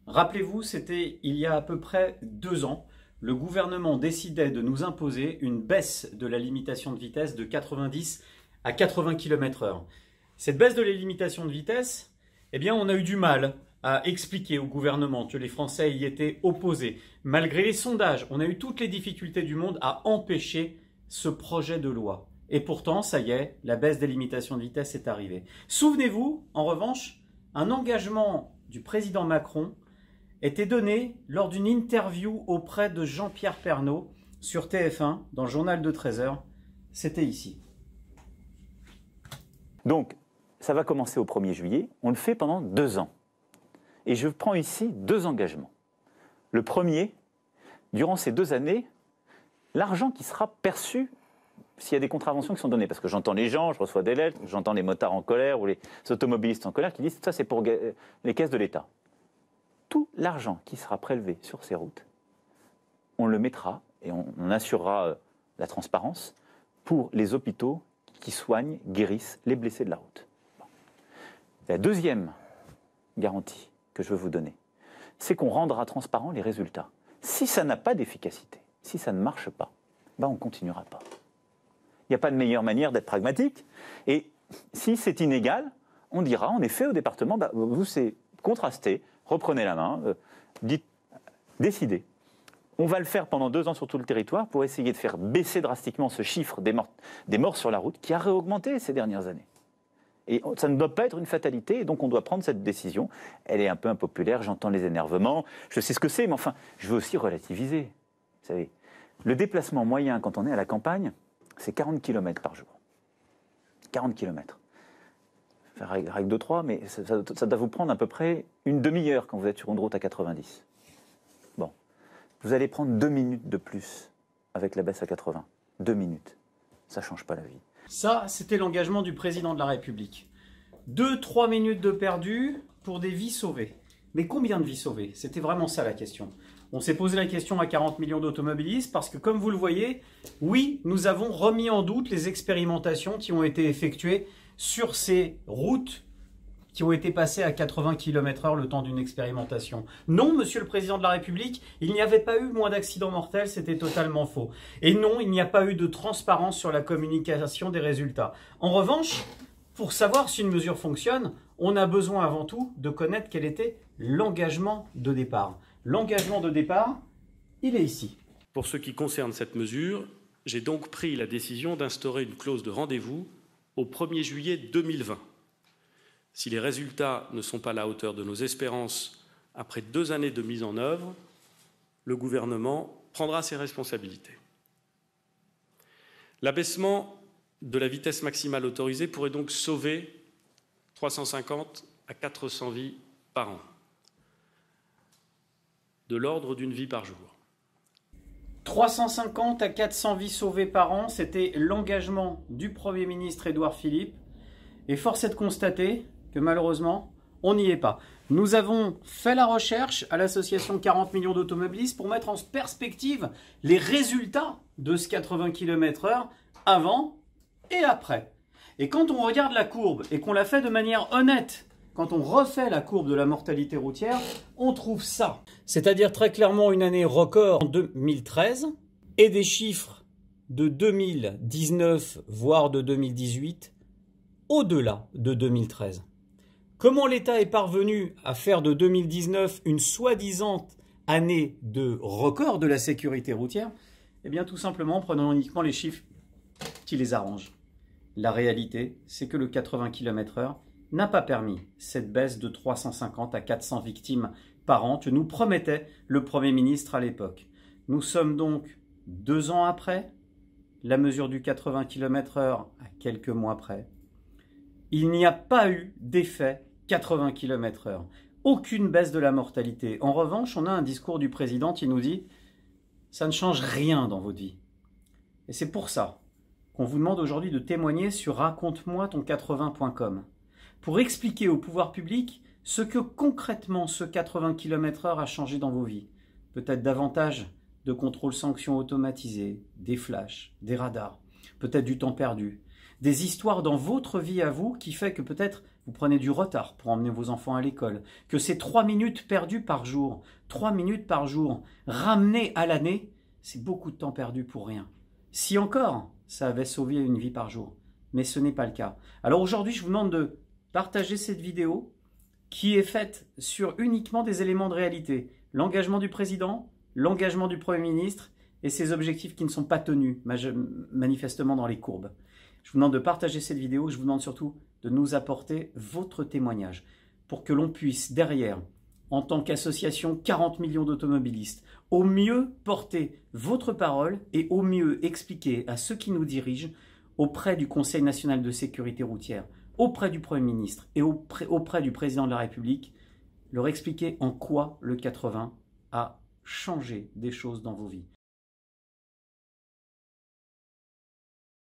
Rappelez-vous, c'était il y a à peu près 2 ans, le gouvernement décidait de nous imposer une baisse de la limitation de vitesse de 90 à 80 km/h. Cette baisse de la limitation de vitesse, eh bien, on a eu du mal à expliquer au gouvernement que les Français y étaient opposés. Malgré les sondages, on a eu toutes les difficultés du monde à empêcher ce projet de loi. Et pourtant, ça y est, la baisse des limitations de vitesse est arrivée. Souvenez-vous, en revanche, un engagement du président Macron était donné lors d'une interview auprès de Jean-Pierre Pernaut sur TF1, dans le journal de 13h. C'était ici. Donc, ça va commencer au 1er juillet. On le fait pendant 2 ans. Et je prends ici 2 engagements. Le premier, durant ces 2 années, l'argent qui sera perçu s'il y a des contraventions qui sont données. Parce que j'entends les gens, je reçois des lettres, j'entends les motards en colère ou les automobilistes en colère qui disent « ça c'est pour les caisses de l'État ». Tout l'argent qui sera prélevé sur ces routes, on le mettra et on assurera la transparence pour les hôpitaux qui soignent, guérissent les blessés de la route. Bon. La deuxième garantie que je veux vous donner, c'est qu'on rendra transparent les résultats. Si ça n'a pas d'efficacité, si ça ne marche pas, ben on ne continuera pas. Il n'y a pas de meilleure manière d'être pragmatique. Et si c'est inégal, on dira en effet au département, ben, vous c'est contrasté, reprenez la main, décidez. On va le faire pendant 2 ans sur tout le territoire pour essayer de faire baisser drastiquement ce chiffre des morts sur la route qui a réaugmenté ces dernières années. Et ça ne doit pas être une fatalité, et donc on doit prendre cette décision. Elle est un peu impopulaire, j'entends les énervements, je sais ce que c'est, mais enfin, je veux aussi relativiser. Vous savez, le déplacement moyen quand on est à la campagne, c'est 40 km par jour. 40 km. Règle de 3, mais ça doit vous prendre à peu près une demi-heure quand vous êtes sur une route à 90. Bon. Vous allez prendre 2 minutes de plus avec la baisse à 80. 2 minutes. Ça ne change pas la vie. Ça, c'était l'engagement du président de la République. 2-3 minutes de perdu pour des vies sauvées. Mais combien de vies sauvées? C'était vraiment ça la question. On s'est posé la question à 40 millions d'automobilistes parce que, comme vous le voyez, oui, nous avons remis en doute les expérimentations qui ont été effectuées sur ces routes qui ont été passées à 80 km/h le temps d'une expérimentation. Non, monsieur le président de la République, il n'y avait pas eu moins d'accidents mortels, c'était totalement faux. Et non, il n'y a pas eu de transparence sur la communication des résultats. En revanche, pour savoir si une mesure fonctionne, on a besoin avant tout de connaître quel était l'engagement de départ. L'engagement de départ, il est ici. Pour ce qui concerne cette mesure, j'ai donc pris la décision d'instaurer une clause de rendez-vous au 1er juillet 2020. Si les résultats ne sont pas à la hauteur de nos espérances après 2 années de mise en œuvre, le gouvernement prendra ses responsabilités. L'abaissement de la vitesse maximale autorisée pourrait donc sauver 350 à 400 vies par an, de l'ordre d'une vie par jour. 350 à 400 vies sauvées par an, c'était l'engagement du Premier ministre Édouard Philippe. Et force est de constater que malheureusement, on n'y est pas. Nous avons fait la recherche à l'association 40 millions d'automobilistes pour mettre en perspective les résultats de ce 80 km/h avant et après. Et quand on regarde la courbe et qu'on la fait de manière honnête, quand on refait la courbe de la mortalité routière, on trouve ça. C'est-à-dire très clairement une année record en 2013 et des chiffres de 2019, voire de 2018, au-delà de 2013. Comment l'État est parvenu à faire de 2019 une soi-disant année de record de la sécurité routière? Eh bien tout simplement en prenant uniquement les chiffres qui les arrangent. La réalité, c'est que le 80 km/h n'a pas permis cette baisse de 350 à 400 victimes par an que nous promettait le Premier ministre à l'époque. Nous sommes donc 2 ans après, la mesure du 80 km/h à quelques mois près. Il n'y a pas eu d'effet 80 km/h. Aucune baisse de la mortalité. En revanche, on a un discours du président qui nous dit « ça ne change rien dans votre vie ». Et c'est pour ça qu'on vous demande aujourd'hui de témoigner sur raconte-moi-ton80.com pour expliquer au pouvoir public ce que concrètement ce 80 km/h a changé dans vos vies. Peut-être davantage de contrôles sanctions automatisés, des flashs, des radars, peut-être du temps perdu, des histoires dans votre vie à vous qui fait que peut-être vous prenez du retard pour emmener vos enfants à l'école, que c'est 3 minutes perdues par jour, 3 minutes par jour, ramenées à l'année, c'est beaucoup de temps perdu pour rien. Si encore, ça avait sauvé une vie par jour, mais ce n'est pas le cas. Alors aujourd'hui, je vous demande de partager cette vidéo qui est faite sur uniquement des éléments de réalité. L'engagement du président, l'engagement du Premier ministre et ses objectifs qui ne sont pas tenus manifestement dans les courbes. Je vous demande de partager cette vidéo, je vous demande surtout de nous apporter votre témoignage pour que l'on puisse derrière, en tant qu'association 40 millions d'automobilistes, au mieux porter votre parole et au mieux expliquer à ceux qui nous dirigent auprès du Conseil national de sécurité routière, auprès du Premier ministre et auprès du Président de la République, leur expliquer en quoi le 80 a changé des choses dans vos vies.